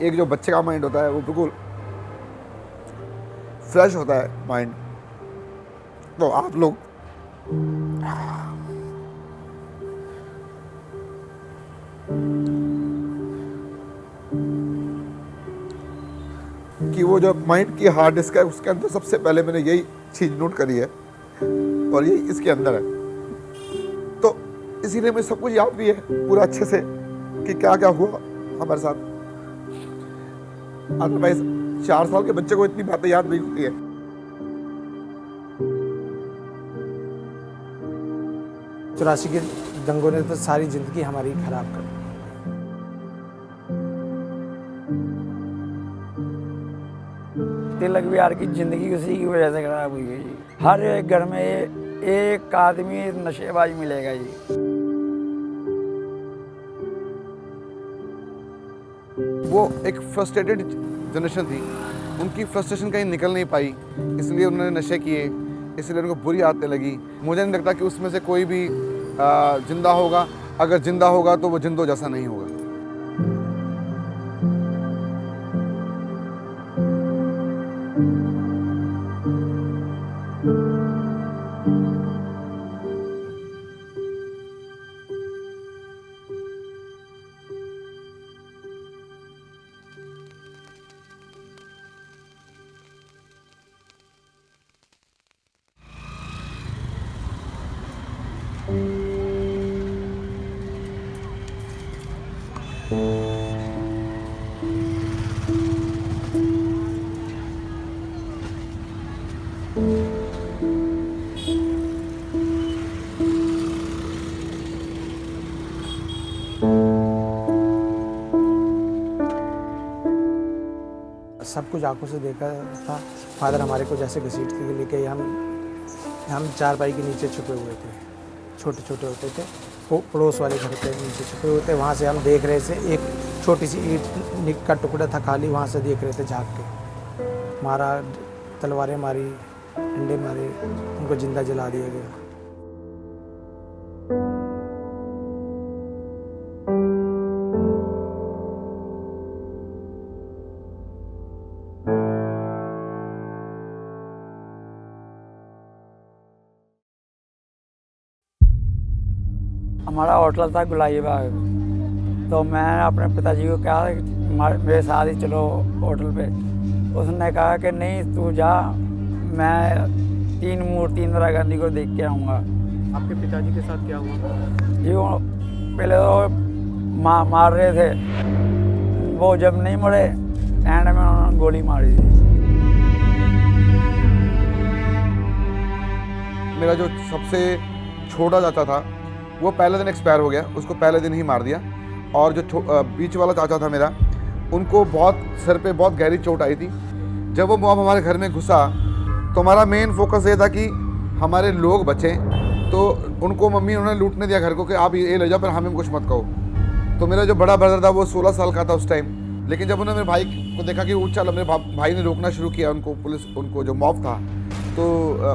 एक जो बच्चे का माइंड होता है वो बिल्कुल फ्रेश होता है माइंड। तो आप लोग कि वो जो माइंड की हार्ड डिस्क है उसके अंदर सबसे पहले मैंने यही चीज़ नोट करी है और ये इसके अंदर है। तो इसीलिए मुझे सब कुछ याद भी है पूरा अच्छे से कि क्या क्या हुआ हमारे साथ। अदरवाइज 4 साल के बच्चे को इतनी बातें याद नहीं होती है। 84 के दंगों ने तो सारी जिंदगी हमारी खराब कर दी। तिलक बिहार की जिंदगी उसी की वजह से खराब हुई है जी। हर एक घर में एक आदमी नशेबाज मिलेगा जी। वो एक फ्रस्ट्रेटेड जनरेशन थी, उनकी फ्रस्ट्रेशन कहीं निकल नहीं पाई, इसलिए उन्होंने नशे किए, इसलिए उनको बुरी आदतें लगी। मुझे नहीं लगता कि उसमें से कोई भी जिंदा होगा। अगर जिंदा होगा तो वो जिंदों जैसा नहीं होगा। सब कुछ आंखों से देखा था। फादर हमारे को जैसे घसीट के लेके हम चारपाई के नीचे छुपे हुए थे, छोटे छोटे होते थे, वो पड़ोस वाले घर के नीचे छुपे हुए थे। वहाँ से हम देख रहे थे, एक छोटी सी ईंट का टुकड़ा था खाली, वहाँ से देख रहे थे झाँक के। मारा, तलवारें मारी, डंडे मारे, उनको जिंदा जला दिया गया। हमारा होटल था गुलाई बाग, तो मैं अपने पिताजी को कहा कि मेरे साथ ही चलो होटल पे। उसने कहा कि नहीं तू जा, मैं 3 मूर्ति इंदिरा गांधी को देख के आऊँगा। आपके पिताजी के साथ क्या हुआ? जी वो पहले तो मार रहे थे, वो जब नहीं मरे एंड में उन्होंने गोली मारी थी। मेरा जो सबसे छोटा चाचा था वो पहले दिन एक्सपायर हो गया, उसको पहले दिन ही मार दिया। और जो बीच वाला चाचा था मेरा, उनको बहुत सर पे बहुत गहरी चोट आई थी। जब वो मॉब हमारे घर में घुसा तो हमारा मेन फोकस ये था कि हमारे लोग बचें। तो उनको मम्मी उन्होंने लूटने दिया घर को कि आप ये ले जाओ पर हमें कुछ मत कहो। तो मेरा जो बड़ा ब्रदर था वो 16 साल का था उस टाइम। लेकिन जब उन्होंने मेरे भाई को देखा कि चल, मेरे भाई ने रोकना शुरू किया उनको, पुलिस उनको जो मॉब था, तो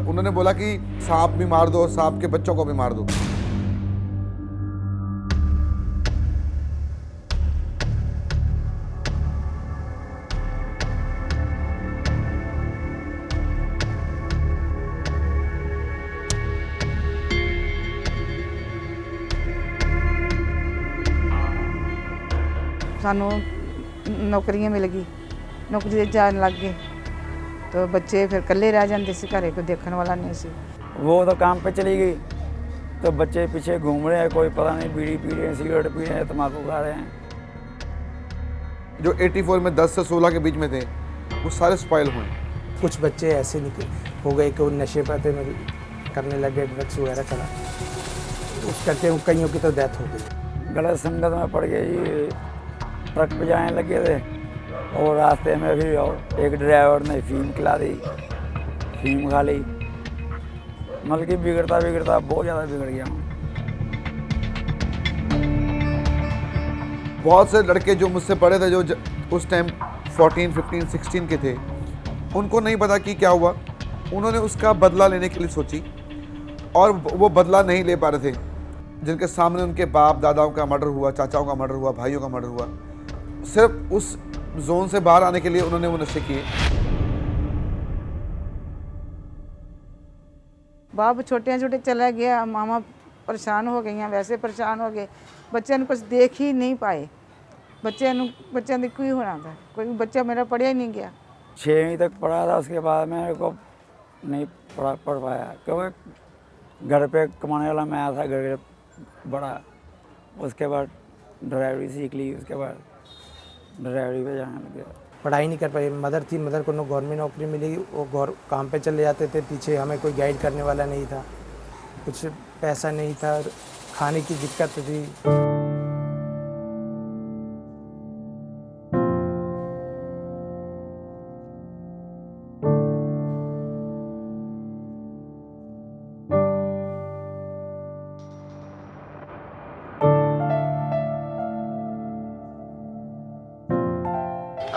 उन्होंने बोला कि सांप भी मार दो, सांप के बच्चों को भी मार दो। सानू नौकरियां मिल गई, नौकरी जान लग गए, तो बच्चे फिर कल्ले रह जाते सी, घरे कोई देखने वाला नहीं सी। वो तो काम पे चली गई, तो बच्चे पीछे घूम रहे हैं, कोई पता नहीं, बीड़ी पी रहे हैं, सिगरेट पी रहे हैं, तम्बाकू खा रहे हैं। जो 84 में 10 से 16 के बीच में थे वो सारे स्पॉइल हुए। कुछ बच्चे ऐसे हो गए कि वो नशे पते में करने लगे, ड्रग्स वगैरह करा, उस करके कईयों की तो डेथ हो गई। गलत संगत में पड़ गई, ट्रक पे जाने लगे थे और रास्ते में भी एक ड्राइवर ने फीम खिला दी, फीम खा ली। मतलब कि बिगड़ता बिगड़ता बहुत ज़्यादा बिगड़ गया हूँ। बहुत से लड़के जो मुझसे बड़े थे, जो उस टाइम 14, 15, 16 के थे, उनको नहीं पता कि क्या हुआ। उन्होंने उसका बदला लेने के लिए सोची और वो बदला नहीं ले पा रहे थे। जिनके सामने उनके बाप दादाओं का मर्डर हुआ, चाचाओं का मर्डर हुआ, भाइयों का मर्डर हुआ, सिर्फ उस जोन से बाहर आने के लिए उन्होंने वो नशे किए। बाप छोटे छोटे चला गया, मामा परेशान हो गई हैं, वैसे परेशान हो गए। बच्चे कुछ देख ही नहीं पाए। बच्चों ने कोई होना था, कोई बच्चा मेरा पढ़िया ही नहीं गया। 6वीं तक पढ़ा था, उसके बाद मेरे को नहीं पढ़ पाया, क्योंकि घर पे कमाने वाला मैं था, घर पे बड़ा। उसके बाद ड्राइवरी सीख ली, उसके बाद ड्राइवरी पे जाने लग गया। पढ़ाई नहीं कर पाई। मदर थी, मदर को गवर्नमेंट नौकरी मिली, वो काम पे चले जाते थे, पीछे हमें कोई गाइड करने वाला नहीं था, कुछ पैसा नहीं था, खाने की दिक्कत थी।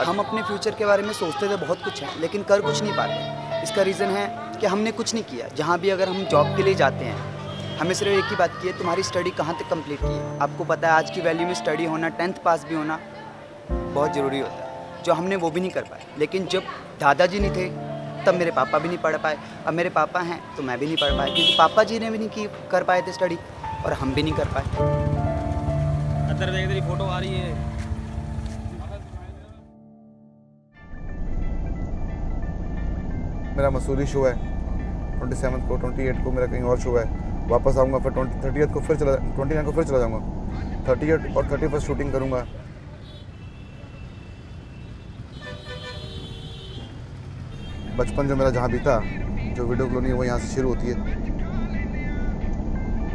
हम अपने फ्यूचर के बारे में सोचते थे बहुत कुछ है, लेकिन कर कुछ नहीं पाते। इसका रीज़न है कि हमने कुछ नहीं किया। जहाँ भी अगर हम जॉब के लिए जाते हैं, हमें सिर्फ एक ही बात की है, तुम्हारी स्टडी कहाँ तक कंप्लीट की है। आपको पता है आज की वैल्यू में स्टडी होना, 10th पास भी होना बहुत ज़रूरी होता है, जो हमने वो भी नहीं कर पाए। लेकिन जब दादाजी नहीं थे तब मेरे पापा भी नहीं पढ़ पाए, अब मेरे पापा हैं तो मैं भी नहीं पढ़ पाया, क्योंकि पापा जी ने भी नहीं कर पाए थे स्टडी, और हम भी नहीं कर पाए। अंदर देख, तेरी फोटो आ रही है। मेरा मसूरी शो है 27 को, 28 को मेरा कहीं और शो है। वापस आऊँगा, फिर 30 को फिर 29 को फिर चला जाऊँगा। 30 और 31 शूटिंग करूँगा। बचपन जो मेरा जहाँ बीता, जो वीडियो कॉलोनी है वो यहाँ से शुरू होती है।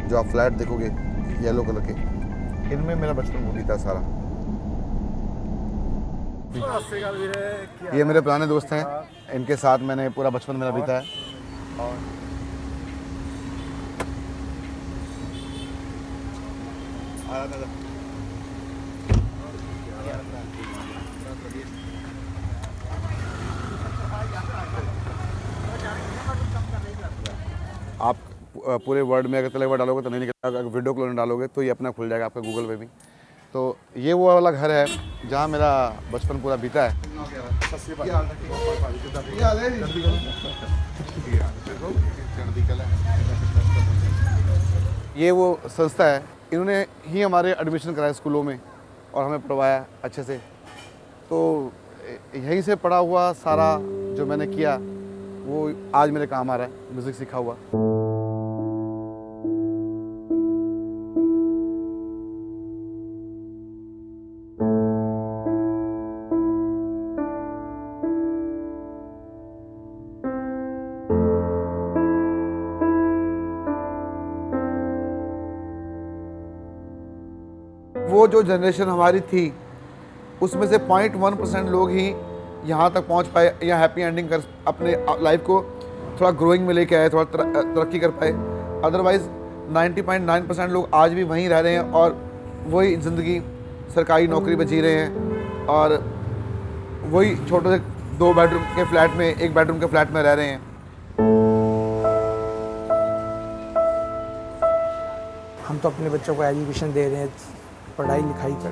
जो आप फ्लैट देखोगे येलो कलर के, इनमें मेरा बचपन वो बीता सारा। ये मेरे पुराने दोस्त हैं, इनके साथ मैंने पूरा बचपन मेरा बीता है। आप पूरे वर्ल्ड में अगर तलेवा डालोगे तो नहीं निकलेगा, अगर वीडियो कॉल डालोगे तो ये अपना खुल जाएगा आपका गूगल पे भी। तो ये वो वाला घर है जहाँ मेरा बचपन पूरा बीता है। ये वो संस्था है, इन्होंने ही हमारे एडमिशन कराया स्कूलों में और हमें पढ़वाया अच्छे से। तो यहीं से पढ़ा हुआ सारा जो मैंने किया वो आज मेरे काम आ रहा है, म्यूज़िक सीखा हुआ। वो जो जनरेशन हमारी थी उसमें से 0.1% लोग ही यहाँ तक पहुँच पाए या हैप्पी एंडिंग कर अपने लाइफ को थोड़ा ग्रोइंग में लेके आए, थोड़ा तरक्की कर पाए। अदरवाइज़ 90.9% लोग आज भी वहीं रह रहे हैं और वही ज़िंदगी सरकारी नौकरी में जी रहे हैं और वही छोटे से 2 बेडरूम के फ्लैट में, 1 बेडरूम के फ्लैट में रह रहे हैं। हम तो अपने बच्चों को एजुकेशन दे रहे हैं, पढ़ाई लिखाई कर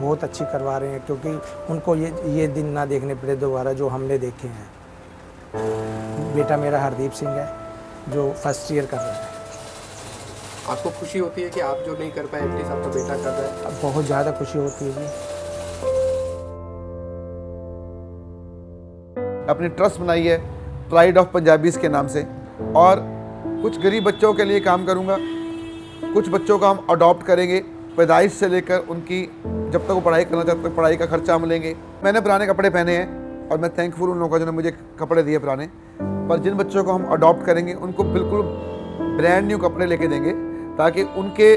बहुत अच्छी करवा रहे हैं, क्योंकि उनको ये दिन ना देखने पड़े दोबारा जो हमने देखे हैं। बेटा मेरा हरदीप सिंह है जो फर्स्ट ईयर कर रहा है। आपको खुशी होती है कि आप जो नहीं कर पाए एटलीस्ट आपका बेटा कर रहा है? अब बहुत ज़्यादा खुशी होती है जी। अपनी ट्रस्ट बनाई है प्राइड ऑफ पंजाबीज़ के नाम से, और कुछ गरीब बच्चों के लिए काम करूँगा। कुछ बच्चों को हम अडॉप्ट करेंगे, पैदाइश से लेकर उनकी जब तक वो पढ़ाई करना चाहते तक पढ़ाई का खर्चा हम लेंगे। मैंने पुराने कपड़े पहने हैं और मैं थैंकफुल उन लोगों का जिन्होंने मुझे कपड़े दिए पुराने। पर जिन बच्चों को हम अडॉप्ट करेंगे उनको बिल्कुल ब्रांड न्यू कपड़े लेके देंगे, ताकि उनके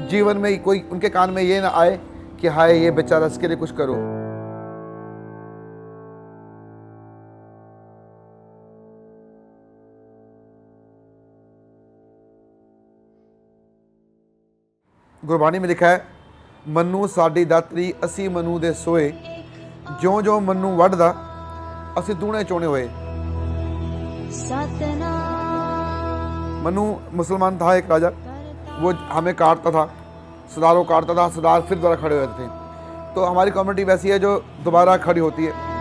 जीवन में कोई उनके कान में ये ना आए कि हाय ये बेचारा, इसके लिए कुछ करो। गुरबाणी में लिखा है, मनु साडी दातरी असी मनु दे सोए, ज्यों ज्यों मनु वढ़दा असी दूने चोने हुए। मनु मुसलमान था एक राजा, वो हमें काटता था, सरदारों को काटता था, सरदार फिर दोबारा खड़े हुए थे। तो हमारी कम्युनिटी वैसी है जो दोबारा खड़ी होती है।